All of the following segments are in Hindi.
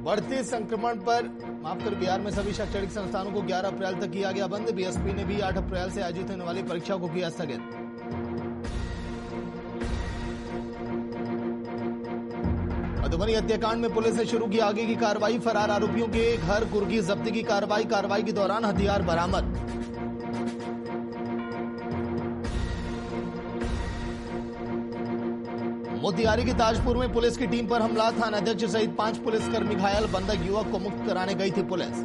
बढ़ते संक्रमण पर बिहार में सभी शैक्षणिक संस्थानों को 11 अप्रैल तक किया गया बंद। बीएसपी ने भी 8 अप्रैल से आयोजित होने वाली परीक्षा को किया स्थगित। मधुबनी हत्याकांड में पुलिस ने शुरू की आगे की कार्रवाई। फरार आरोपियों के घर कुर्की जब्ती की कार्रवाई के दौरान हथियार बरामद। मोतिहारी के ताजपुर में पुलिस की टीम पर हमला। थानाध्यक्ष सहित 5 पुलिसकर्मी घायल। बंधक युवक को मुक्त कराने गई थी पुलिस।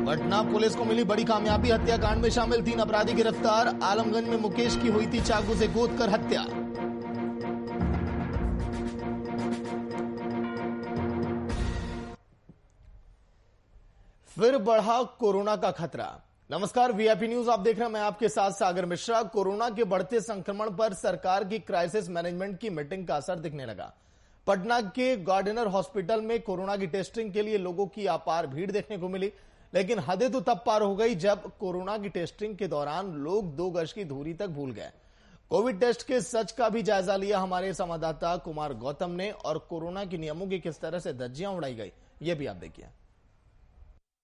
पटना पुलिस को मिली बड़ी कामयाबी। हत्याकांड में शामिल 3 अपराधी गिरफ्तार। आलमगंज में मुकेश की हुई थी चाकू से गोदकर हत्या। फिर बढ़ा कोरोना का खतरा। नमस्कार, वीआईपी न्यूज आप देख रहे हैं। मैं आपके साथ सागर मिश्रा। कोरोना के बढ़ते संक्रमण पर सरकार की क्राइसिस मैनेजमेंट की मीटिंग का असर दिखने लगा। पटना के गार्डिनर हॉस्पिटल में कोरोना की टेस्टिंग के लिए लोगों की अपार भीड़ देखने को मिली, लेकिन हदें तो तब पार हो गई जब कोरोना की टेस्टिंग के दौरान लोग 2 गज की दूरी तक भूल गए। कोविड टेस्ट के सच का भी जायजा लिया हमारे संवाददाता कुमार गौतम ने, और कोरोना के नियमों की किस तरह से धज्जियां उड़ाई गई ये भी आप देखिए।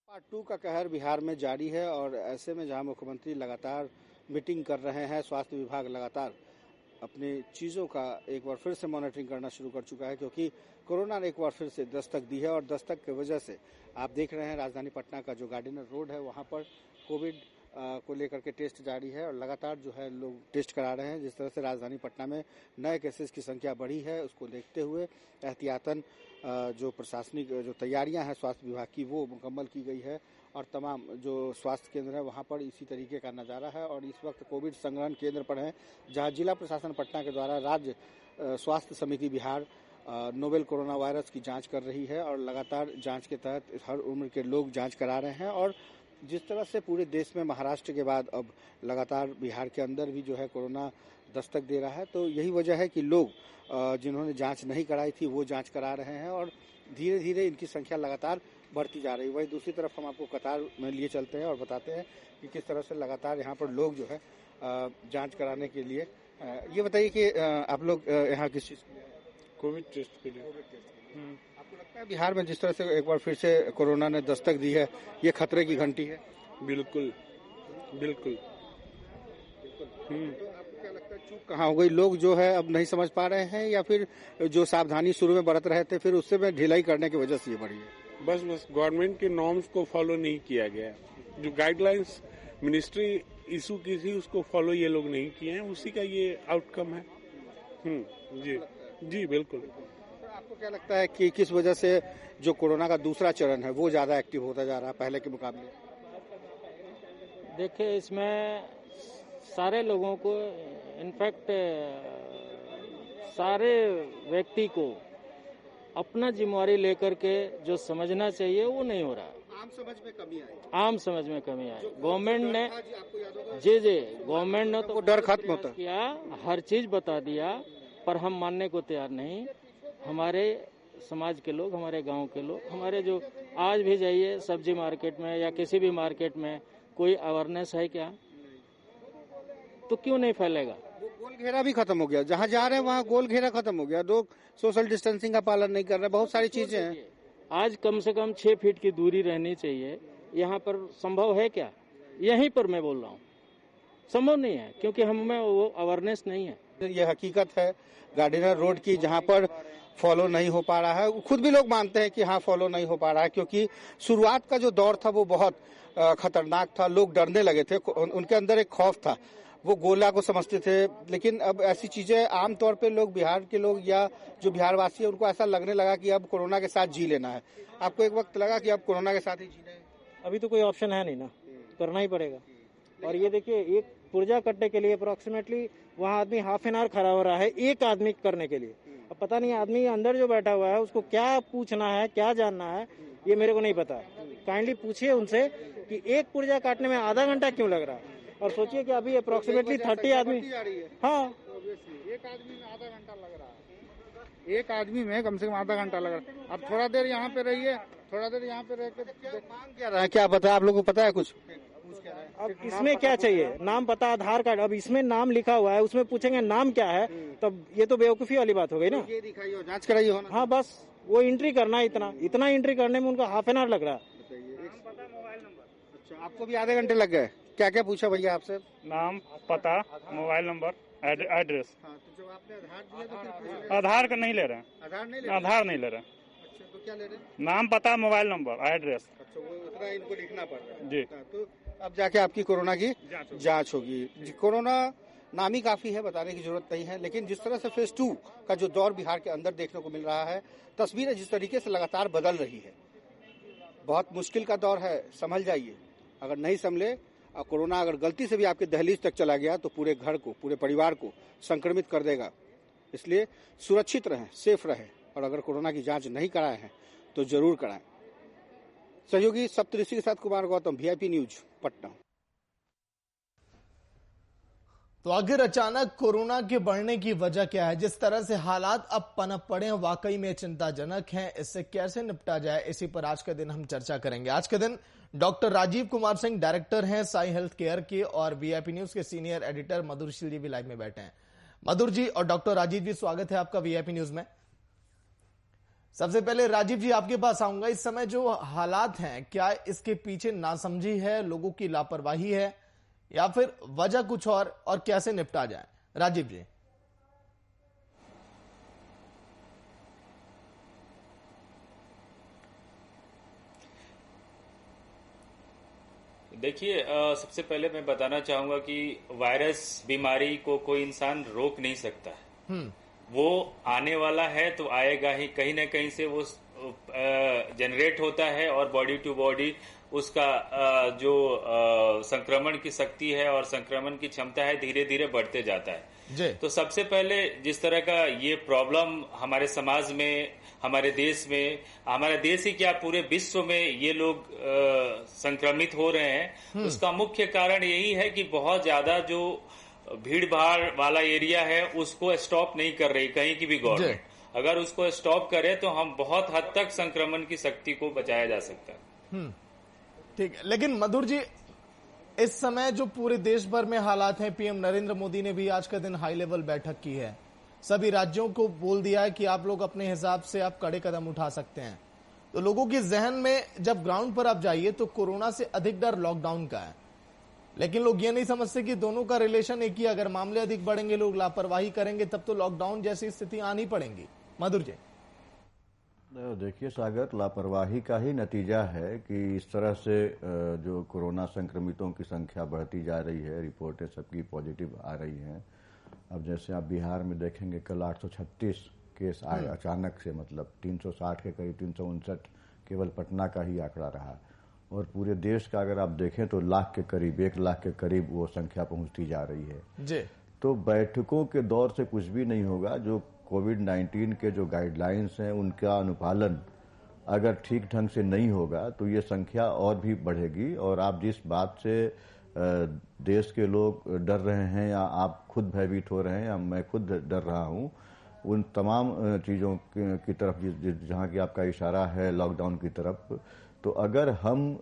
पार्ट 2 का कहर बिहार में जारी है और ऐसे में जहां मुख्यमंत्री लगातार मीटिंग कर रहे हैं, स्वास्थ्य विभाग लगातार अपनी चीज़ों का एक बार फिर से मॉनिटरिंग करना शुरू कर चुका है, क्योंकि कोरोना ने एक बार फिर से दस्तक दी है। और दस्तक की वजह से आप देख रहे हैं राजधानी पटना का जो गार्डिनर रोड है वहां पर कोविड को लेकर के टेस्ट जारी है और लगातार जो है लोग टेस्ट करा रहे हैं। जिस तरह से राजधानी पटना में नए केसेस की संख्या बढ़ी है, उसको देखते हुए एहतियातन जो प्रशासनिक जो तैयारियां हैं स्वास्थ्य विभाग की वो मुकम्मल की गई है और तमाम जो स्वास्थ्य केंद्र है वहां पर इसी तरीके का नज़ारा है। और इस वक्त कोविड संग्रहण केंद्र पर है, जहां जिला प्रशासन पटना के द्वारा राज्य स्वास्थ्य समिति बिहार नोवेल कोरोना वायरस की जांच कर रही है और लगातार जांच के तहत हर उम्र के लोग जांच करा रहे हैं। और जिस तरह से पूरे देश में महाराष्ट्र के बाद अब लगातार बिहार के अंदर भी जो है कोरोना दस्तक दे रहा है, तो यही वजह है कि लोग जिन्होंने जांच नहीं कराई थी वो जांच करा रहे हैं और धीरे धीरे इनकी संख्या लगातार बढ़ती जा रही है। वहीं दूसरी तरफ हम आपको कतार में लिए चलते हैं और बताते हैं कि किस तरह से लगातार यहाँ पर लोग जो है जांच कराने के लिए। ये बताइए कि आप लोग यहाँ किस चीज़ कोविड टेस्ट के लिए। आपको लगता है बिहार में जिस तरह से एक बार फिर से कोरोना ने दस्तक दी है, ये खतरे की घंटी है? बिल्कुल बिल्कुल। तो आपको क्या लगता है चूक कहाँ हो गई? लोग जो है अब नहीं समझ पा रहे हैं या फिर जो सावधानी शुरू में बरत रहे थे फिर उससे में ढिलाई करने की वजह से ये बढ़ी है? बस गवर्नमेंट के नॉर्म्स को फॉलो नहीं किया गया। जो गाइडलाइंस मिनिस्ट्री इशू की थी उसको फॉलो ये लोग नहीं किए हैं, उसी का ये आउटकम है। जी बिल्कुल। तो आपको क्या लगता है कि किस वजह से जो कोरोना का दूसरा चरण है वो ज्यादा एक्टिव होता जा रहा है पहले के मुकाबले? देखिए, इसमें सारे लोगों को, इनफैक्ट सारे व्यक्ति को अपना जिम्मेवारी लेकर के जो समझना चाहिए वो नहीं हो रहा। आम समझ में कमी आई। आम समझ में कमी आई। गवर्नमेंट ने जी गवर्नमेंट ने तो डर खत्म होता किया, हर चीज बता दिया, पर हम मानने को तैयार नहीं। हमारे समाज के लोग, हमारे गांव के लोग, हमारे जो आज भी जाइए सब्जी मार्केट में या किसी भी मार्केट में कोई अवेयरनेस है क्या? तो क्यों नहीं फैलेगा? वो गोल घेरा भी खत्म हो गया, जहाँ जा रहे हैं वहाँ गोल घेरा खत्म हो गया। लोग सोशल डिस्टेंसिंग का पालन नहीं कर रहे, बहुत सारी चीजें हैं। आज कम से कम 6 फीट की दूरी रहनी चाहिए। यहाँ पर संभव है क्या? यहीं पर मैं बोल रहा हूँ संभव नहीं है, क्योंकि हमें वो अवेयरनेस नहीं है। ये हकीकत है गार्डिनर रोड की, जहाँ पर फॉलो नहीं हो पा रहा है। खुद भी लोग मानते हैं कि हाँ फॉलो नहीं हो पा रहा है, क्योंकि शुरुआत का जो दौर था वो बहुत खतरनाक था। लोग डरने लगे थे, उनके अंदर एक खौफ था, वो गोला को समझते थे। लेकिन अब ऐसी चीजें आमतौर पे लोग, बिहार के लोग या जो बिहारवासी है, उनको ऐसा लगने लगा कि अब कोरोना के साथ जी लेना है। आपको एक वक्त लगा कि अब कोरोना के साथ ही जीना है? अभी तो कोई ऑप्शन है नहीं ना, करना ही पड़ेगा। और ये देखिए, एक पुर्जा कटने के लिए अप्रोक्सीमेटली वहाँ आदमी हाफ एन आवर खड़ा हो रहा है एक आदमी करने के लिए। अब पता नहीं आदमी अंदर जो बैठा हुआ है उसको क्या पूछना है, क्या जानना है, ये मेरे को नहीं पता। काइंडली पूछिए उनसे कि एक पुर्जा काटने में आधा घंटा क्यों लग रहा है। और सोचिए कि अभी अप्रोक्सीमेटली 30 आदमी, हाँ एक आदमी में आधा घंटा लग रहा है, एक आदमी में कम से कम आधा घंटा लग रहा है। अब थोड़ा देर यहाँ पे रहिए, थोड़ा देर यहाँ पे रह के मांग क्या रहा है, क्या पता है आप लोगों को? पता है कुछ? अब इसमें क्या चाहिए? नाम, पता, आधार कार्ड। अब इसमें नाम लिखा हुआ है, उसमें पूछेंगे नाम क्या है, तब ये तो बेवकूफी वाली बात हो गई ना। ये दिखाइए और जांच कराइए होना। हाँ, बस वो एंट्री करना है, इतना एंट्री करने में उनका हाफ एन आवर लग रहा है। अच्छा, आपको भी आधे घंटे लग गए। क्या क्या पूछा भैया आपसे? नाम, पता, मोबाइल नंबर, एड्रेस। हाँ, तो जब आपने आधार दिया तो फिर पूछ रहे हैं? आधार का नहीं ले रहे हैं। आधार नहीं ले रहे? आधार नहीं ले रहे हैं। अच्छा, तो क्या ले रहे हैं? नाम, पता, मोबाइल नंबर, एड्रेस। अच्छा, वो उतना इनको लिखना पड़ रहा है। जी। हाँ, तो अब जाके आपकी कोरोना की जांच होगी। कोरोना नाम ही काफी है, बताने की जरूरत नहीं है। लेकिन जिस तरह से फेज 2 का जो दौर बिहार के अंदर देखने को मिल रहा है, तस्वीरें जिस तरीके से लगातार बदल रही है, बहुत मुश्किल का दौर है। संभल जाइए, अगर नहीं संभले और कोरोना अगर गलती से भी आपके दहलीज तक चला गया तो पूरे घर को, पूरे परिवार को संक्रमित कर देगा। इसलिए सुरक्षित रहें, सेफ रहें, और अगर कोरोना की जांच नहीं कराए हैं तो जरूर कराएं। सहयोगी सप्तऋषि के साथ कुमार गौतम, वीआईपी न्यूज, पटना। तो आखिर अचानक कोरोना के बढ़ने की वजह क्या है? जिस तरह से हालात अब पनप पड़े हैं, वाकई में चिंताजनक हैं। इससे कैसे निपटा जाए, इसी पर आज के दिन हम चर्चा करेंगे। आज के दिन डॉक्टर राजीव कुमार सिंह डायरेक्टर हैं साई हेल्थ केयर के, और वीआईपी न्यूज के सीनियर एडिटर मधुरशील जी भी लाइव में बैठे हैं। मधुर जी और डॉक्टर राजीव जी, स्वागत है आपका वीआईपी न्यूज में। सबसे पहले राजीव जी आपके पास आऊंगा। इस समय जो हालात हैं, क्या इसके पीछे नासमझी है, लोगों की लापरवाही है, या फिर वजह कुछ और कैसे निपटा जाए? राजीव जी। देखिए, सबसे पहले मैं बताना चाहूंगा कि वायरस बीमारी को कोई इंसान रोक नहीं सकता है। वो आने वाला है तो आएगा ही, कहीं ना कहीं से वो जनरेट होता है, और बॉडी टू बॉडी उसका जो संक्रमण की शक्ति है और संक्रमण की क्षमता है धीरे धीरे बढ़ते जाता है। तो सबसे पहले जिस तरह का ये प्रॉब्लम हमारे समाज में, हमारे देश में, हमारे देश ही क्या पूरे विश्व में ये लोग संक्रमित हो रहे हैं, उसका मुख्य कारण यही है कि बहुत ज्यादा जो भीड़ भाड़ वाला एरिया है उसको स्टॉप नहीं कर रही कहीं की भी गवर्नमेंट। अगर उसको स्टॉप करे तो हम बहुत हद तक संक्रमण की शक्ति को बचाया जा सकता है। ठीक है, लेकिन मधुर जी, इस समय जो पूरे देश भर में हालात हैं, पीएम नरेंद्र मोदी ने भी आज का दिन हाई लेवल बैठक की है, सभी राज्यों को बोल दिया है कि आप लोग अपने हिसाब से आप कड़े कदम उठा सकते हैं। तो लोगों के जहन में जब ग्राउंड पर आप जाइए तो कोरोना से अधिक डर लॉकडाउन का है, लेकिन लोग ये नहीं समझते कि दोनों का रिलेशन एक ही। अगर मामले अधिक बढ़ेंगे, लोग लापरवाही करेंगे, तब तो लॉकडाउन जैसी स्थिति आनी पड़ेगी। मधुर जी। देखिए सागर, लापरवाही का ही नतीजा है कि इस तरह से जो कोरोना संक्रमितों की संख्या बढ़ती जा रही है, रिपोर्टें सबकी पॉजिटिव आ रही हैं। अब जैसे आप बिहार में देखेंगे, कल 836 केस आए अचानक से, मतलब 360 के करीब 359 केवल पटना का ही आंकड़ा रहा। और पूरे देश का अगर आप देखें तो लाख के करीब, 1 लाख के करीब वो संख्या पहुंचती जा रही है जी। तो बैठकों के दौर से कुछ भी नहीं होगा। जो कोविड-19 के जो गाइडलाइंस हैं उनका अनुपालन अगर ठीक ढंग से नहीं होगा तो ये संख्या और भी बढ़ेगी। और आप जिस बात से देश के लोग डर रहे हैं, या आप खुद भयभीत हो रहे हैं, या मैं खुद डर रहा हूं, उन तमाम चीज़ों की तरफ जहां की आपका इशारा है लॉकडाउन की तरफ, तो अगर हम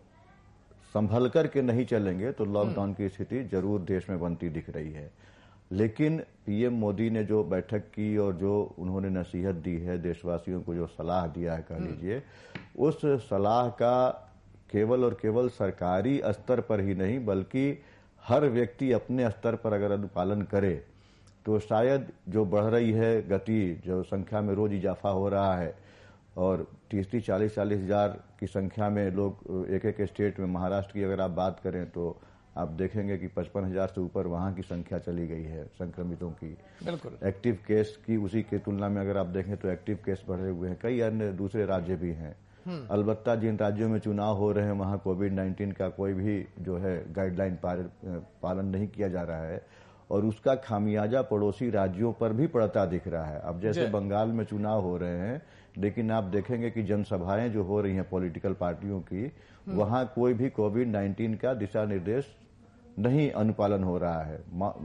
संभल कर के नहीं चलेंगे तो लॉकडाउन की स्थिति जरूर देश में बनती दिख रही है। लेकिन पीएम मोदी ने जो बैठक की और जो उन्होंने नसीहत दी है, देशवासियों को जो सलाह दिया है कह लीजिए, उस सलाह का केवल और केवल सरकारी स्तर पर ही नहीं बल्कि हर व्यक्ति अपने स्तर पर अगर अनुपालन करे तो शायद जो बढ़ रही है गति, जो संख्या में रोज इजाफा हो रहा है, और 30-40 हज़ार की संख्या में लोग एक एक स्टेट में, महाराष्ट्र की अगर आप बात करें तो आप देखेंगे कि 55,000 से ऊपर वहां की संख्या चली गई है संक्रमितों की। बिल्कुल। एक्टिव केस की उसी की तुलना में अगर आप देखें तो एक्टिव केस बढ़े हुए हैं। कई अन्य दूसरे राज्य भी हैं। अलबत्ता जिन राज्यों में चुनाव हो रहे हैं वहां कोविड-19 का कोई भी जो है गाइडलाइन पालन नहीं किया जा रहा है, और उसका खामियाजा पड़ोसी राज्यों पर भी पड़ता दिख रहा है। अब जैसे बंगाल में चुनाव हो रहे हैं, लेकिन आप देखेंगे कि जनसभाएं जो हो रही हैं पॉलिटिकल पार्टियों की, वहां कोई भी कोविड-19 का दिशा निर्देश नहीं अनुपालन हो रहा है।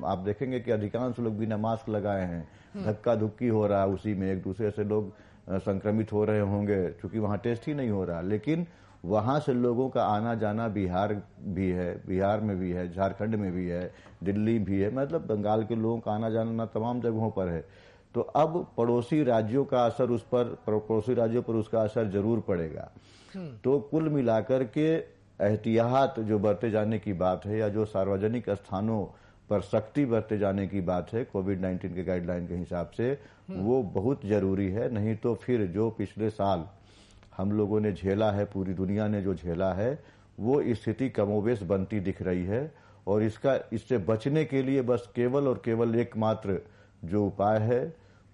आप देखेंगे कि अधिकांश लोग बिना मास्क लगाए हैं, धक्का धुक्की हो रहा है, उसी में एक दूसरे से लोग संक्रमित हो रहे होंगे, क्योंकि वहां टेस्ट ही नहीं हो रहा। लेकिन वहां से लोगों का आना जाना बिहार में भी है, झारखंड में भी है, दिल्ली भी है, मतलब बंगाल के लोगों का आना जाना तमाम जगहों पर है। तो अब पड़ोसी राज्यों का असर पड़ोसी राज्यों पर उसका असर जरूर पड़ेगा। तो कुल मिलाकर के एहतियात जो बरते जाने की बात है या जो सार्वजनिक स्थानों पर सख्ती बरते जाने की बात है कोविड-19 के गाइडलाइन के हिसाब से, वो बहुत जरूरी है। नहीं तो फिर जो पिछले साल हम लोगों ने झेला है, पूरी दुनिया ने जो झेला है, वो स्थिति कमोबेश बनती दिख रही है। और इससे बचने के लिए बस केवल और केवल एकमात्र जो उपाय है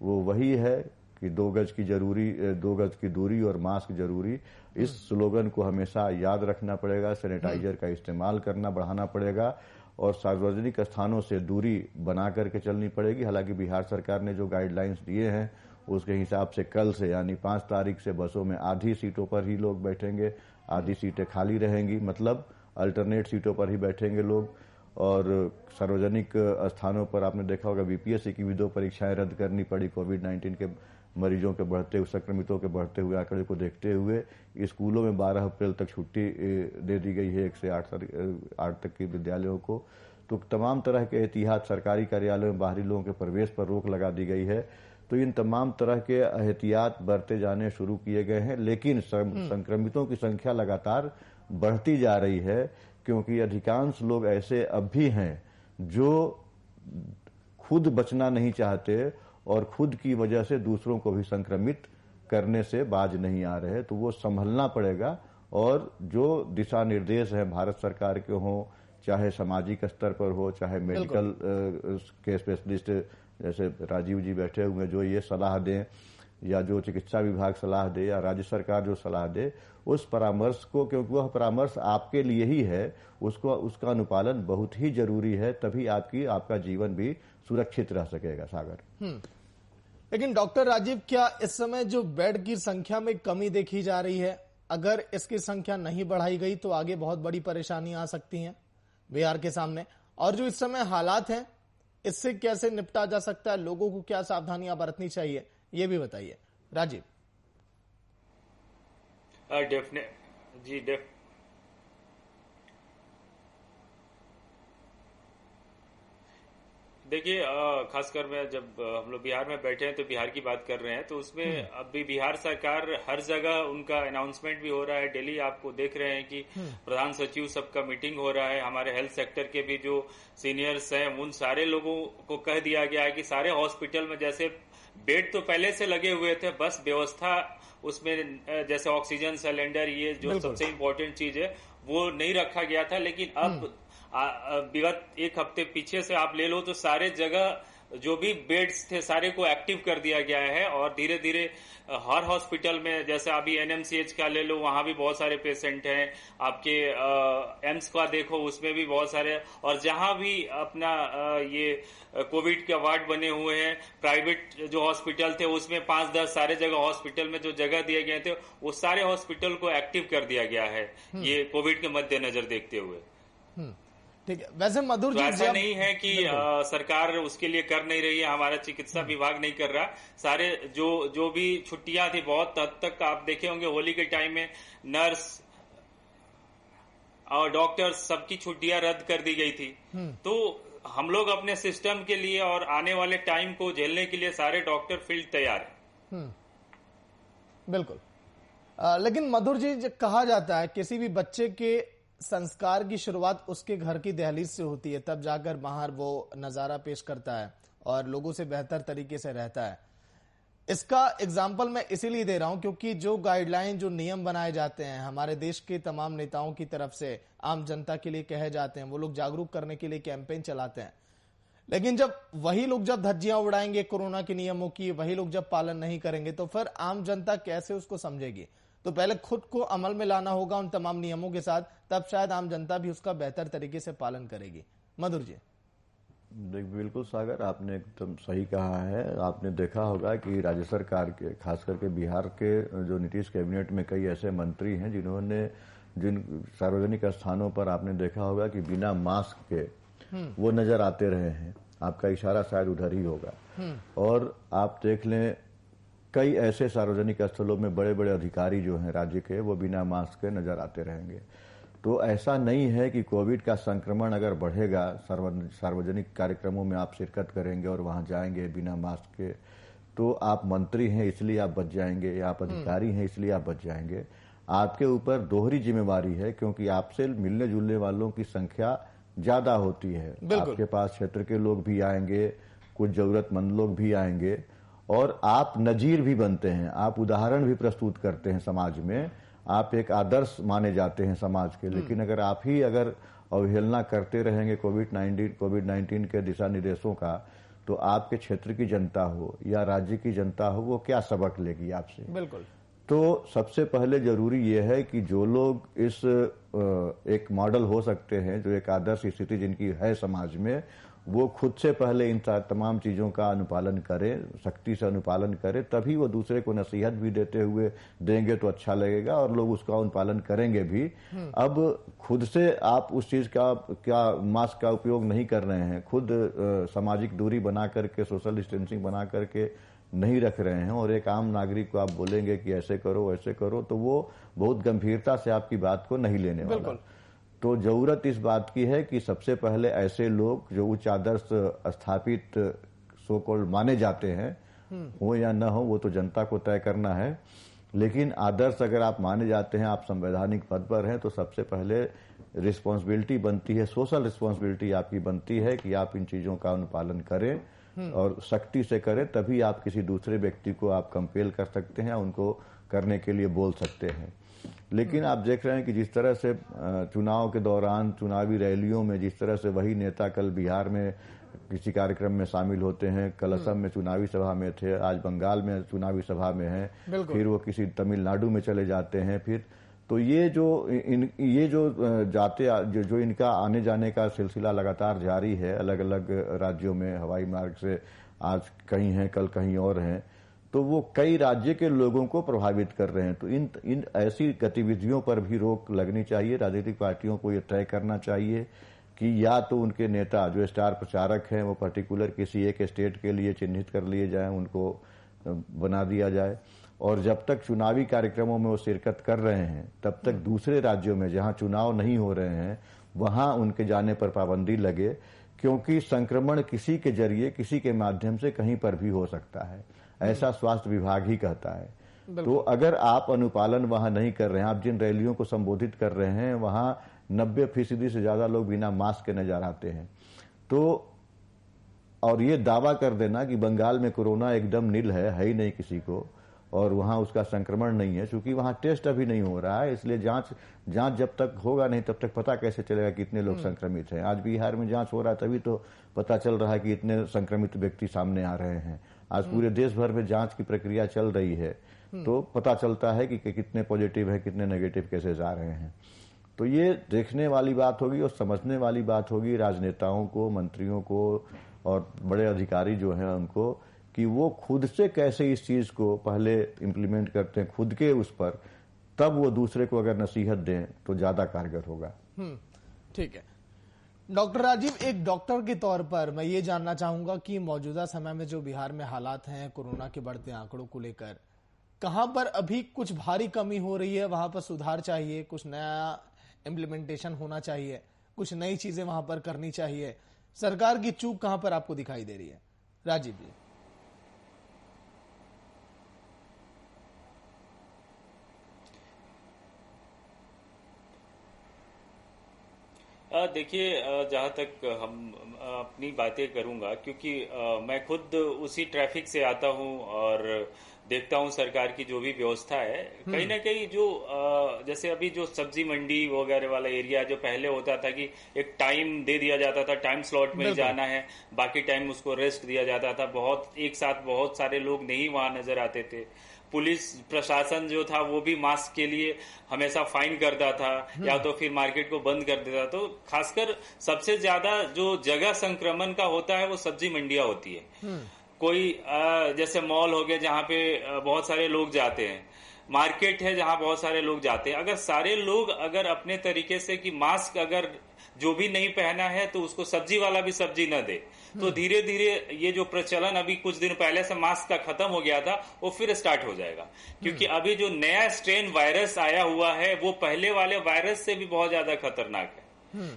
वो वही है कि 2 गज की दूरी और मास्क जरूरी। इस स्लोगन को हमेशा याद रखना पड़ेगा। सैनिटाइजर का इस्तेमाल करना बढ़ाना पड़ेगा और सार्वजनिक स्थानों से दूरी बना करके चलनी पड़ेगी। हालांकि बिहार सरकार ने जो गाइडलाइंस दिए हैं उसके हिसाब से कल से यानी 5 तारीख से बसों में आधी सीटों पर ही लोग बैठेंगे, आधी सीटें खाली रहेंगी, मतलब अल्टरनेट सीटों पर ही बैठेंगे लोग। और सार्वजनिक स्थानों पर आपने देखा होगा बीपीएससी की भी 2 परीक्षाएं रद्द करनी पड़ी कोविड-19 के मरीजों के संक्रमितों के बढ़ते हुए आंकड़े को देखते हुए। स्कूलों में 12 अप्रैल तक छुट्टी दे दी गई है 1 से 8 तक के विद्यालयों को। तो तमाम तरह के एहतियात, सरकारी कार्यालयों में बाहरी लोगों के प्रवेश पर रोक लगा दी गई है। तो इन तमाम तरह के एहतियात बरते जाने शुरू किए गए हैं, लेकिन संक्रमितों की संख्या लगातार बढ़ती जा रही है क्योंकि अधिकांश लोग ऐसे अब भी हैं जो खुद बचना नहीं चाहते और खुद की वजह से दूसरों को भी संक्रमित करने से बाज नहीं आ रहे। तो वो संभलना पड़ेगा और जो दिशा निर्देश हैं भारत सरकार के हों, चाहे सामाजिक स्तर पर हो, चाहे मेडिकल के स्पेशलिस्ट जैसे राजीव जी बैठे हुए जो ये सलाह दें या जो चिकित्सा विभाग सलाह दे या राज्य सरकार जो सलाह दे, उस परामर्श को, क्योंकि वह परामर्श आपके लिए ही है, उसका अनुपालन बहुत ही जरूरी है। तभी आपका जीवन भी सुरक्षित रह सकेगा। सागर लेकिन डॉक्टर राजीव, क्या इस समय जो बेड की संख्या में कमी देखी जा रही है, अगर इसकी संख्या नहीं बढ़ाई गई तो आगे बहुत बड़ी परेशानी आ सकती है बिहार के सामने? और जो इस समय हालात हैं इससे कैसे निपटा जा सकता है, लोगों को क्या सावधानियां बरतनी चाहिए, ये भी बताइए राजीव। देखिए, खासकर मैं जब हम लोग बिहार में बैठे हैं तो बिहार की बात कर रहे हैं, तो उसमें अभी बिहार सरकार हर जगह उनका अनाउंसमेंट भी हो रहा है। डेली आपको देख रहे हैं कि प्रधान सचिव सबका मीटिंग हो रहा है। हमारे हेल्थ सेक्टर के भी जो सीनियर्स हैं उन सारे लोगों को कह दिया गया है कि सारे हॉस्पिटल में, जैसे बेड तो पहले से लगे हुए थे, बस व्यवस्था उसमें जैसे ऑक्सीजन सिलेंडर, ये जो सबसे इम्पोर्टेंट चीज है वो नहीं रखा गया था। लेकिन अब विगत 1 हफ्ते पीछे से आप ले लो तो सारे जगह जो भी बेड्स थे सारे को एक्टिव कर दिया गया है और धीरे धीरे हर हॉस्पिटल में, जैसे अभी एनएमसीएच का ले लो, वहां भी बहुत सारे पेशेंट हैं। आपके एम्स का देखो, उसमें भी बहुत सारे, और जहां भी अपना ये कोविड के वार्ड बने हुए हैं, प्राइवेट जो हॉस्पिटल थे उसमें 5-10 सारे जगह हॉस्पिटल में जो जगह दिए गए थे वो सारे हॉस्पिटल को एक्टिव कर दिया गया है ये कोविड के मद्देनजर देखते हुए। ठीक है। वैसे मधुर जी, तो ऐसा नहीं है कि सरकार उसके लिए कर नहीं रही है, हमारा चिकित्सा विभाग नहीं कर रहा। सारे जो भी छुट्टियां थी, बहुत हद तक आप देखे होंगे होली के टाइम में नर्स और डॉक्टर्स सबकी छुट्टियां रद्द कर दी गई थी। तो हम लोग अपने सिस्टम के लिए और आने वाले टाइम को झेलने के लिए सारे डॉक्टर फील्ड तैयार है। बिल्कुल। लेकिन मधुर जी, कहा जाता है किसी भी बच्चे के संस्कार की शुरुआत उसके घर की दहलीज से होती है, तब जाकर बाहर वो नजारा पेश करता है और लोगों से बेहतर तरीके से रहता है। इसका एग्जाम्पल मैं इसीलिए दे रहा हूं क्योंकि जो गाइडलाइन, जो नियम बनाए जाते हैं हमारे देश के तमाम नेताओं की तरफ से आम जनता के लिए कहे जाते हैं, वो लोग जागरूक करने के लिए कैंपेन चलाते हैं। लेकिन जब वही लोग जब धज्जियां उड़ाएंगे कोरोना के नियमों की, वही लोग जब पालन नहीं करेंगे तो फिर आम जनता कैसे उसको समझेगी? तो पहले खुद को अमल में लाना होगा उन तमाम नियमों के साथ, तब शायद आम जनता भी उसका बेहतर तरीके से पालन करेगी। मधुर जी। बिल्कुल सागर, आपने एकदम सही कहा है। आपने देखा होगा कि राज्य सरकार के, खास करके बिहार के जो नीतीश कैबिनेट में कई ऐसे मंत्री हैं जिन सार्वजनिक स्थानों पर आपने देखा होगा कि बिना मास्क के वो नजर आते रहे हैं। आपका इशारा शायद उधर ही होगा। और आप देख लें, कई ऐसे सार्वजनिक स्थलों में बड़े बड़े अधिकारी जो हैं राज्य के, वो बिना मास्क के नजर आते रहेंगे। तो ऐसा नहीं है कि कोविड का संक्रमण अगर बढ़ेगा, सार्वजनिक कार्यक्रमों में आप शिरकत करेंगे और वहां जाएंगे बिना मास्क के, तो आप मंत्री हैं इसलिए आप बच जाएंगे, या आप अधिकारी हैं इसलिए आप बच जाएंगे। आपके ऊपर दोहरी जिम्मेवारी है, क्योंकि आपसे मिलने जुलने वालों की संख्या ज्यादा होती है। आपके पास क्षेत्र के लोग भी आएंगे, कुछ जरूरतमंद लोग भी आएंगे, और आप नजीर भी बनते हैं, आप उदाहरण भी प्रस्तुत करते हैं समाज में, आप एक आदर्श माने जाते हैं समाज के। लेकिन अगर अवहेलना करते रहेंगे कोविड-19 के दिशा निर्देशों का, तो आपके क्षेत्र की जनता हो या राज्य की जनता हो, वो क्या सबक लेगी आपसे? बिल्कुल। तो सबसे पहले जरूरी यह है कि जो लोग इस एक मॉडल हो सकते हैं, जो एक आदर्श स्थिति जिनकी है समाज में, वो खुद से पहले इन तमाम चीजों का अनुपालन करें, सख्ती से अनुपालन करें, तभी वो दूसरे को नसीहत भी देंगे तो अच्छा लगेगा और लोग उसका अनुपालन करेंगे भी। अब खुद से आप उस चीज का मास्क का उपयोग नहीं कर रहे हैं, खुद सामाजिक दूरी बना करके, सोशल डिस्टेंसिंग बना करके नहीं रख रहे हैं, और एक आम नागरिक को आप बोलेंगे कि ऐसे करो वैसे करो, तो वो बहुत गंभीरता से आपकी बात को नहीं लेने वाला। तो जरूरत इस बात की है कि सबसे पहले ऐसे लोग जो उच्च आदर्श स्थापित सो कॉल्ड माने जाते हैं, हो या न हो वो तो जनता को तय करना है, लेकिन आदर्श अगर आप माने जाते हैं, आप संवैधानिक पद पर हैं, तो सबसे पहले रिस्पॉन्सिबिलिटी बनती है, सोशल रिस्पॉन्सिबिलिटी आपकी बनती है कि आप इन चीजों का अनुपालन करें और सख्ती से करें, तभी आप किसी दूसरे व्यक्ति को आप कंपेल कर सकते हैं, उनको करने के लिए बोल सकते हैं। लेकिन आप देख रहे हैं कि जिस तरह से चुनाव के दौरान, चुनावी रैलियों में जिस तरह से वही नेता कल बिहार में किसी कार्यक्रम में शामिल होते हैं, कल असम में चुनावी सभा में थे, आज बंगाल में चुनावी सभा में हैं, फिर वो किसी तमिलनाडु में चले जाते हैं, फिर तो ये जो इनका आने जाने का सिलसिला लगातार जारी है, अलग अलग राज्यों में हवाई मार्ग से, आज कहीं हैं कल कहीं और हैं, तो वो कई राज्य के लोगों को प्रभावित कर रहे हैं। तो इन ऐसी गतिविधियों पर भी रोक लगनी चाहिए। राजनीतिक पार्टियों को ये तय करना चाहिए कि या तो उनके नेता जो स्टार प्रचारक हैं वो पर्टिकुलर किसी एक स्टेट के लिए चिन्हित कर लिए जाएं, उनको बना दिया जाए, और जब तक चुनावी कार्यक्रमों में वो शिरकत कर रहे हैं तब तक दूसरे राज्यों में जहां चुनाव नहीं हो रहे हैं वहां उनके जाने पर पाबंदी लगे, क्योंकि संक्रमण किसी के जरिए, किसी के माध्यम से कहीं पर भी हो सकता है, ऐसा स्वास्थ्य विभाग ही कहता है। तो अगर आप अनुपालन वहां नहीं कर रहे हैं, आप जिन रैलियों को संबोधित कर रहे हैं वहां 90% से ज्यादा लोग बिना मास्क के नजर आते हैं, तो और ये दावा कर देना कि बंगाल में कोरोना एकदम नील है ही नहीं किसी को, और वहां उसका संक्रमण नहीं है, क्योंकि वहां टेस्ट अभी नहीं हो रहा है, इसलिए जांच जब तक होगा नहीं तब तक पता कैसे चलेगा कितने लोग संक्रमित हैं। आज बिहार में जांच हो रहा है, तभी तो पता चल रहा है कि इतने संक्रमित व्यक्ति सामने आ रहे हैं। आज पूरे देश भर में जांच की प्रक्रिया चल रही है, तो पता चलता है कि कितने पॉजिटिव है, कितने नेगेटिव केसेस आ रहे हैं। तो ये देखने वाली बात होगी और समझने वाली बात होगी राजनेताओं को, मंत्रियों को और बड़े अधिकारी जो हैं उनको, कि वो खुद से कैसे इस चीज को पहले इम्प्लीमेंट करते हैं खुद के उस पर, तब वो दूसरे को अगर नसीहत दें तो ज्यादा कारगर होगा। ठीक है डॉक्टर राजीव, एक डॉक्टर के तौर पर मैं ये जानना चाहूंगा कि मौजूदा समय में जो बिहार में हालात हैं कोरोना के बढ़ते आंकड़ों को लेकर, कहां पर अभी कुछ भारी कमी हो रही है, वहां पर सुधार चाहिए, कुछ नया इम्प्लीमेंटेशन होना चाहिए, कुछ नई चीजें वहां पर करनी चाहिए, सरकार की चूक कहां पर आपको दिखाई दे रही है? राजीव जी। देखिए, जहाँ तक हम अपनी बातें करूंगा, क्योंकि मैं खुद उसी ट्रैफिक से आता हूँ और देखता हूँ सरकार की जो भी व्यवस्था है, कहीं ना कहीं जो जैसे अभी जो सब्जी मंडी वगैरह वाला एरिया जो पहले होता था कि एक टाइम दे दिया जाता था, टाइम स्लॉट में जाना है, बाकी टाइम उसको रेस्ट दिया जाता था, एक साथ बहुत सारे लोग नहीं वहां नजर आते थे। पुलिस प्रशासन जो था वो भी मास्क के लिए हमेशा फाइन करता था या तो फिर मार्केट को बंद कर देता। तो खासकर सबसे ज्यादा जो जगह संक्रमण का होता है वो सब्जी मंडियां होती है। कोई जैसे मॉल हो गए जहाँ पे बहुत सारे लोग जाते हैं, मार्केट है जहां बहुत सारे लोग जाते हैं। अगर सारे लोग अगर अपने तरीके से कि मास्क अगर जो भी नहीं पहना है तो उसको सब्जी वाला भी सब्जी न दे, तो धीरे धीरे ये जो प्रचलन अभी कुछ दिन पहले से मास्क का खत्म हो गया था वो फिर स्टार्ट हो जाएगा। क्योंकि अभी जो नया स्ट्रेन वायरस आया हुआ है वो पहले वाले वायरस से भी बहुत ज्यादा खतरनाक है,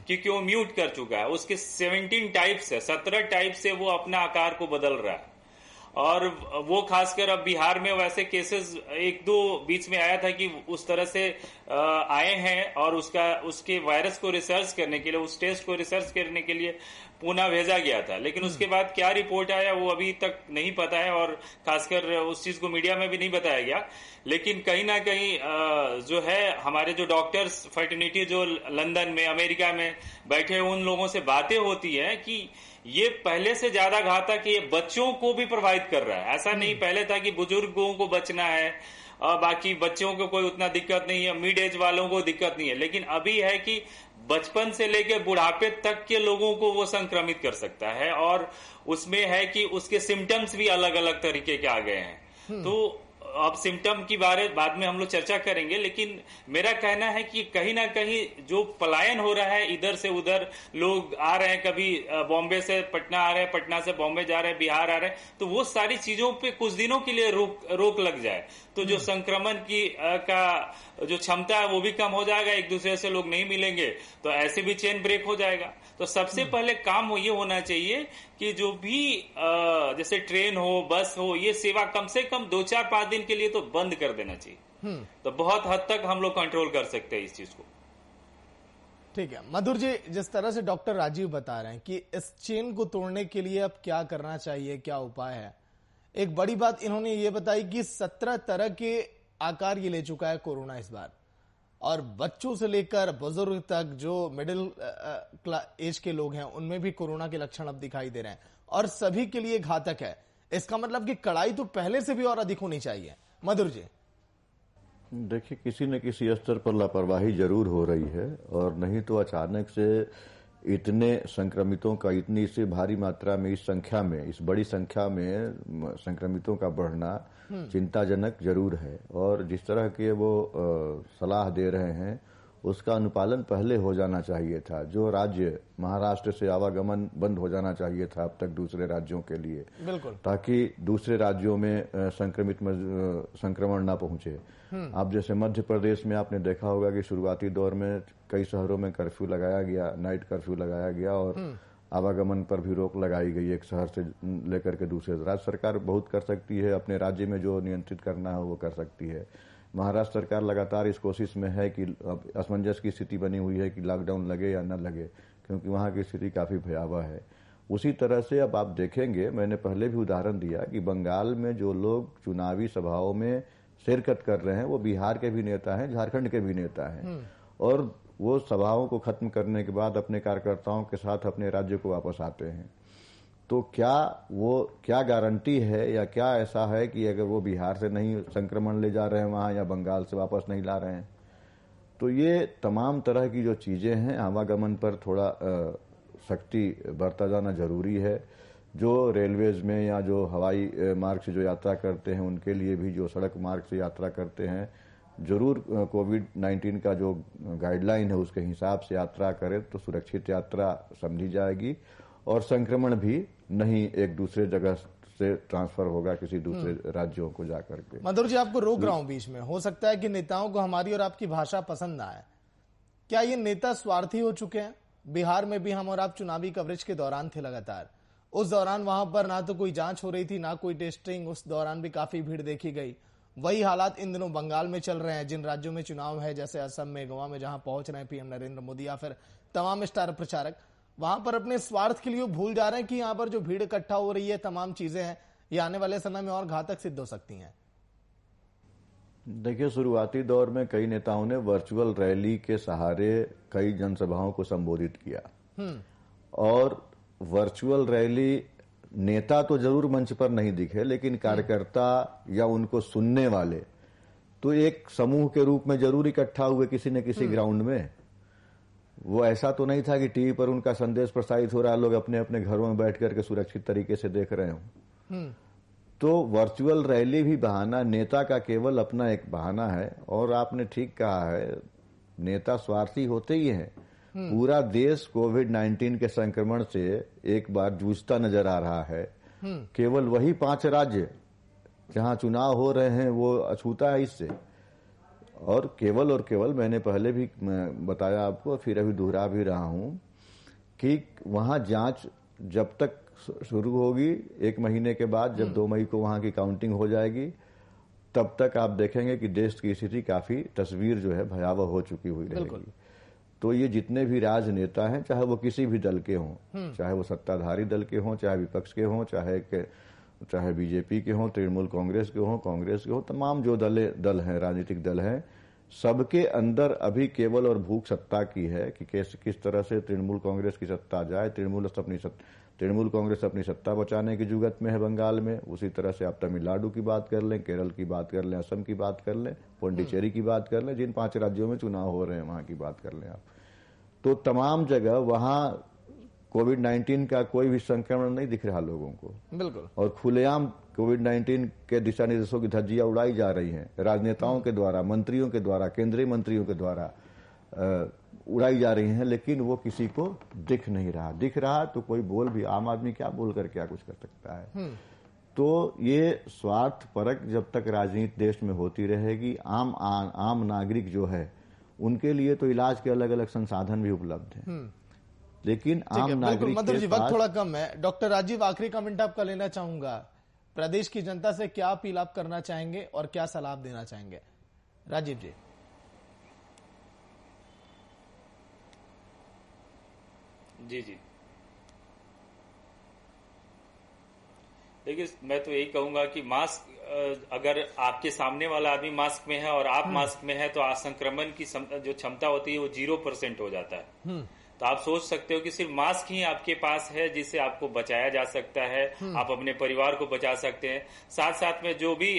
क्योंकि वो म्यूट कर चुका है। उसके 17 टाइप से वो अपना आकार को बदल रहा है। और वो खासकर अब बिहार में वैसे केसेस एक दो बीच में आया था कि उस तरह से आए हैं और उसके वायरस को रिसर्च करने के लिए, उस टेस्ट को रिसर्च करने के लिए पुणे भेजा गया था। लेकिन उसके बाद क्या रिपोर्ट आया वो अभी तक नहीं पता है और खासकर उस चीज को मीडिया में भी नहीं बताया गया। लेकिन कहीं ना कहीं जो है हमारे जो डॉक्टर्स फर्टिनिटी जो लंदन में अमेरिका में बैठे उन लोगों से बातें होती है कि ये पहले से ज्यादा घातक ये बच्चों को भी प्रभावित कर रहा है। ऐसा नहीं पहले था कि बुजुर्गों को बचना है और बाकी बच्चों को कोई उतना दिक्कत नहीं है, मिड एज वालों को दिक्कत नहीं है, लेकिन अभी है कि बचपन से लेकर बुढ़ापे तक के लोगों को वो संक्रमित कर सकता है। और उसमें है कि उसके सिम्टम्स भी अलग अलग तरीके के आ गए हैं। तो अब सिम्टम की बाद में हम लोग चर्चा करेंगे, लेकिन मेरा कहना है कि कहीं ना कहीं जो पलायन हो रहा है इधर से उधर, लोग आ रहे हैं, कभी बॉम्बे से पटना आ रहे हैं, पटना से बॉम्बे जा रहे हैं, बिहार आ रहे हैं, तो वो सारी चीजों पे कुछ दिनों के लिए रोक लग जाए तो जो संक्रमण की का जो क्षमता है वो भी कम हो जाएगा, एक दूसरे से लोग नहीं मिलेंगे तो ऐसे भी चेन ब्रेक हो जाएगा। तो सबसे पहले काम ये होना चाहिए कि जो भी जैसे ट्रेन हो, बस हो, ये सेवा कम से कम 2-4-5 दिन के लिए तो बंद कर देना चाहिए। तो बहुत हद तक हम लोग कंट्रोल कर सकते हैं इस चीज को। ठीक है मधुर जी, जिस तरह से डॉक्टर राजीव बता रहे हैं कि इस चेन को तोड़ने के लिए अब क्या करना चाहिए, क्या उपाय है, एक बड़ी बात इन्होंने ये बताई कि 17 तरह के आकार ये ले चुका है कोरोना इस बार, और बच्चों से लेकर बुजुर्ग तक जो मिडिल एज के लोग हैं उनमें भी कोरोना के लक्षण अब दिखाई दे रहे हैं और सभी के लिए घातक है। इसका मतलब कि कड़ाई तो पहले से भी और अधिक होनी चाहिए। मधुर जी, देखिए किसी न किसी स्तर पर लापरवाही जरूर हो रही है, और नहीं तो अचानक से इतने संक्रमितों का, इतनी से भारी मात्रा में, इस बड़ी संख्या में संक्रमितों का बढ़ना चिंताजनक जरूर है। और जिस तरह के वो सलाह दे रहे हैं उसका अनुपालन पहले हो जाना चाहिए था। जो राज्य, महाराष्ट्र से आवागमन बंद हो जाना चाहिए था अब तक दूसरे राज्यों के लिए, बिल्कुल, ताकि दूसरे राज्यों में संक्रमण ना पहुंचे। अब जैसे मध्य प्रदेश में आपने देखा होगा कि शुरुआती दौर में कई शहरों में कर्फ्यू लगाया गया, नाइट कर्फ्यू लगाया गया और आवागमन पर भी रोक लगाई गई एक शहर से लेकर के दूसरे। राज्य सरकार बहुत कर सकती है, अपने राज्य में जो नियंत्रित करना है वो कर सकती है। महाराष्ट्र सरकार लगातार इस कोशिश में है कि असमंजस की स्थिति बनी हुई है कि लॉकडाउन लगे या न लगे, क्योंकि वहां की स्थिति काफी भयावह है। उसी तरह से अब आप देखेंगे, मैंने पहले भी उदाहरण दिया कि बंगाल में जो लोग चुनावी सभाओं में शिरकत कर रहे हैं वो बिहार के भी नेता हैं, झारखंड के भी नेता हैं, और वो सभाओं को खत्म करने के बाद अपने कार्यकर्ताओं के साथ अपने राज्य को वापस आते हैं। तो क्या गारंटी है या क्या ऐसा है कि अगर वो बिहार से नहीं संक्रमण ले जा रहे हैं वहां, या बंगाल से वापस नहीं ला रहे हैं? तो ये तमाम तरह की जो चीजें हैं, आवागमन पर थोड़ा सख्ती बरता जाना जरूरी है। जो रेलवेज में या जो हवाई मार्ग से जो यात्रा करते हैं उनके लिए भी, जो सड़क मार्ग से यात्रा करते हैं, जरूर कोविड-19 का जो गाइडलाइन है उसके हिसाब से यात्रा करें तो सुरक्षित यात्रा समझी जाएगी और संक्रमण भी नहीं एक दूसरे जगह से ट्रांसफर होगा किसी दूसरे राज्यों को जाकर के। मधुर जी, आपको रोक रहा हूं बीच में, हो सकता है कि नेताओं को हमारी और आपकी भाषा पसंद ना आए। क्या ये नेता स्वार्थी हो चुके हैं? बिहार में भी हम और आप चुनावी कवरेज के दौरान थे लगातार, उस दौरान वहां पर ना तो कोई जांच हो रही थी ना कोई टेस्टिंग, उस दौरान भी काफी भीड़ देखी गई। वही हालात इन दिनों बंगाल में चल रहे हैं, जिन राज्यों में चुनाव है जैसे असम में, गोवा में, जहां पहुंच रहे हैं पीएम नरेंद्र मोदी या फिर तमाम स्टार प्रचारक, वहां पर अपने स्वार्थ के लिए भूल जा रहे हैं कि यहां पर जो भीड़ इकट्ठा हो रही है, तमाम चीजें हैं, ये आने वाले समय में और घातक सिद्ध हो सकती हैं। देखिए, शुरुआती दौर में कई नेताओं ने वर्चुअल रैली के सहारे कई जनसभाओं को संबोधित किया, और वर्चुअल रैली नेता तो जरूर मंच पर नहीं दिखे, लेकिन कार्यकर्ता या उनको सुनने वाले तो एक समूह के रूप में जरूर इकट्ठा हुए किसी न किसी ग्राउंड में। वो ऐसा तो नहीं था कि टीवी पर उनका संदेश प्रसारित हो रहा है, लोग अपने अपने घरों में बैठ करके सुरक्षित तरीके से देख रहे हों। तो वर्चुअल रैली भी बहाना, नेता का केवल अपना एक बहाना है। और आपने ठीक कहा है, नेता स्वार्थी होते ही हैं। पूरा देश कोविड-19 के संक्रमण से एक बार जूझता नजर आ रहा है। केवल वही 5 राज्य जहां चुनाव हो रहे हैं वो अछूता है इससे। और केवल मैंने पहले भी बताया आपको, फिर अभी दोहरा भी रहा हूं कि वहां जांच जब तक शुरू होगी 1 महीने के बाद, जब 2 मई को वहां की काउंटिंग हो जाएगी, तब तक आप देखेंगे कि देश की स्थिति काफी, तस्वीर जो है भयावह हो चुकी हुई रहेगी। तो ये जितने भी राजनेता हैं, चाहे वो किसी भी दल के हों, चाहे वो सत्ताधारी दल के हों, चाहे विपक्ष के हों, चाहे बीजेपी के हों, तृणमूल कांग्रेस के हों, तमाम जो दल हैं, राजनीतिक दल हैं, सबके अंदर अभी केवल और भूख सत्ता की है कि किस तरह से तृणमूल कांग्रेस की सत्ता जाए। तृणमूल कांग्रेस अपनी सत्ता बचाने की जुगत में है बंगाल में। उसी तरह से आप तमिलनाडु की बात कर लें, केरल की बात कर लें, असम की बात कर लें, पुडुचेरी की बात कर लें, जिन 5 राज्यों में चुनाव हो रहे हैं वहां की बात कर लें आप, तो तमाम जगह वहां कोविड-19 का कोई भी संक्रमण नहीं दिख रहा लोगों को। बिल्कुल। और खुलेआम कोविड-19 के दिशा निर्देशों की धज्जियां उड़ाई जा रही हैं, राजनेताओं के द्वारा, मंत्रियों के द्वारा, केंद्रीय मंत्रियों के द्वारा उड़ाई जा रही हैं, लेकिन वो किसी को दिख नहीं रहा। दिख रहा तो कोई बोल भी, आम आदमी क्या बोलकर क्या कुछ कर सकता है। तो ये स्वार्थ परक जब तक राजनीति देश में होती रहेगी, आम नागरिक जो है उनके लिए तो इलाज के अलग अलग संसाधन भी उपलब्ध हैं, लेकिन आम नागरिक मधुर जी, वक्त थोड़ा कम है। डॉक्टर राजीव, आखिरी कमेंट आपका लेना चाहूंगा। प्रदेश की जनता से क्या अपील आप करना चाहेंगे और क्या सलाह देना चाहेंगे? राजीव जी। जी, देखिए, मैं तो यही कहूंगा कि मास्क, अगर आपके सामने वाला आदमी मास्क में है और आप मास्क में है, तो संक्रमण की जो क्षमता होती है वो 0% हो जाता है। तो आप सोच सकते हो कि सिर्फ मास्क ही आपके पास है जिससे आपको बचाया जा सकता है, आप अपने परिवार को बचा सकते हैं। साथ साथ में जो भी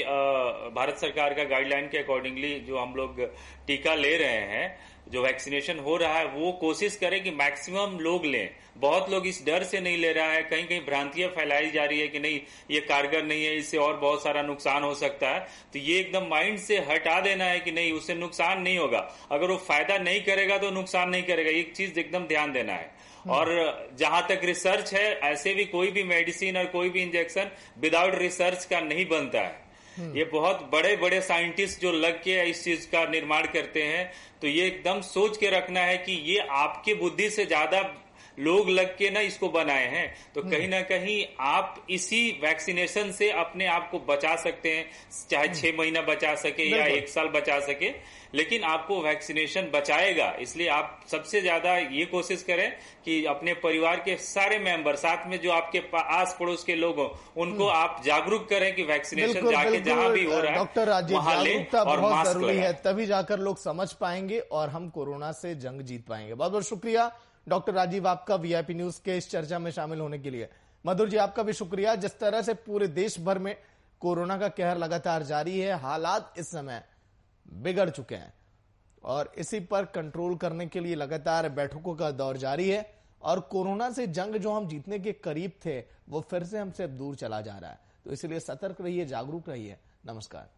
भारत सरकार का गाइडलाइन के अकॉर्डिंगली जो हम लोग टीका ले रहे हैं, जो वैक्सीनेशन हो रहा है, वो कोशिश करें कि मैक्सिमम लोग लें। बहुत लोग इस डर से नहीं ले रहा है, कहीं कहीं भ्रांतियां फैलाई जा रही है कि नहीं ये कारगर नहीं है, इससे और बहुत सारा नुकसान हो सकता है। तो ये एकदम माइंड से हटा देना है कि नहीं, उससे नुकसान नहीं होगा। अगर वो फायदा नहीं करेगा तो नुकसान नहीं करेगा, एक चीज एकदम ध्यान देना है। और जहां तक रिसर्च है, ऐसे भी कोई भी मेडिसिन और कोई भी इंजेक्शन विदाउट रिसर्च का नहीं बनता है। ये बहुत बड़े बड़े साइंटिस्ट जो लग के इस चीज का निर्माण करते हैं, तो ये एकदम सोच के रखना है कि ये आपके बुद्धि से ज्यादा लोग लग के ना इसको बनाए हैं। तो कहीं ना कहीं आप इसी वैक्सीनेशन से अपने आप को बचा सकते हैं, चाहे 6 महीना बचा सके या 1 साल बचा सके, लेकिन आपको वैक्सीनेशन बचाएगा। इसलिए आप सबसे ज्यादा ये कोशिश करें कि अपने परिवार के सारे मेंबर, साथ में जो आपके आस पड़ोस के लोग हो, उनको आप जागरूक करें कि वैक्सीनेशन जाके जहां भी हो रहा है डॉक्टर राजीव, जागरूकता बहुत जरूरी है, तभी जाकर लोग समझ पाएंगे और हम कोरोना से जंग जीत पाएंगे। बहुत बहुत शुक्रिया डॉक्टर राजीव आपका वीआईपी न्यूज के इस चर्चा में शामिल होने के लिए। मधुर जी, आपका भी शुक्रिया। जिस तरह से पूरे देश भर में कोरोना का कहर लगातार जारी है, हालात इस समय बिगड़ चुके हैं और इसी पर कंट्रोल करने के लिए लगातार बैठकों का दौर जारी है और कोरोना से जंग जो हम जीतने के करीब थे वो फिर से हमसे दूर चला जा रहा है। तो इसलिए सतर्क रहिए, जागरूक रहिए। नमस्कार।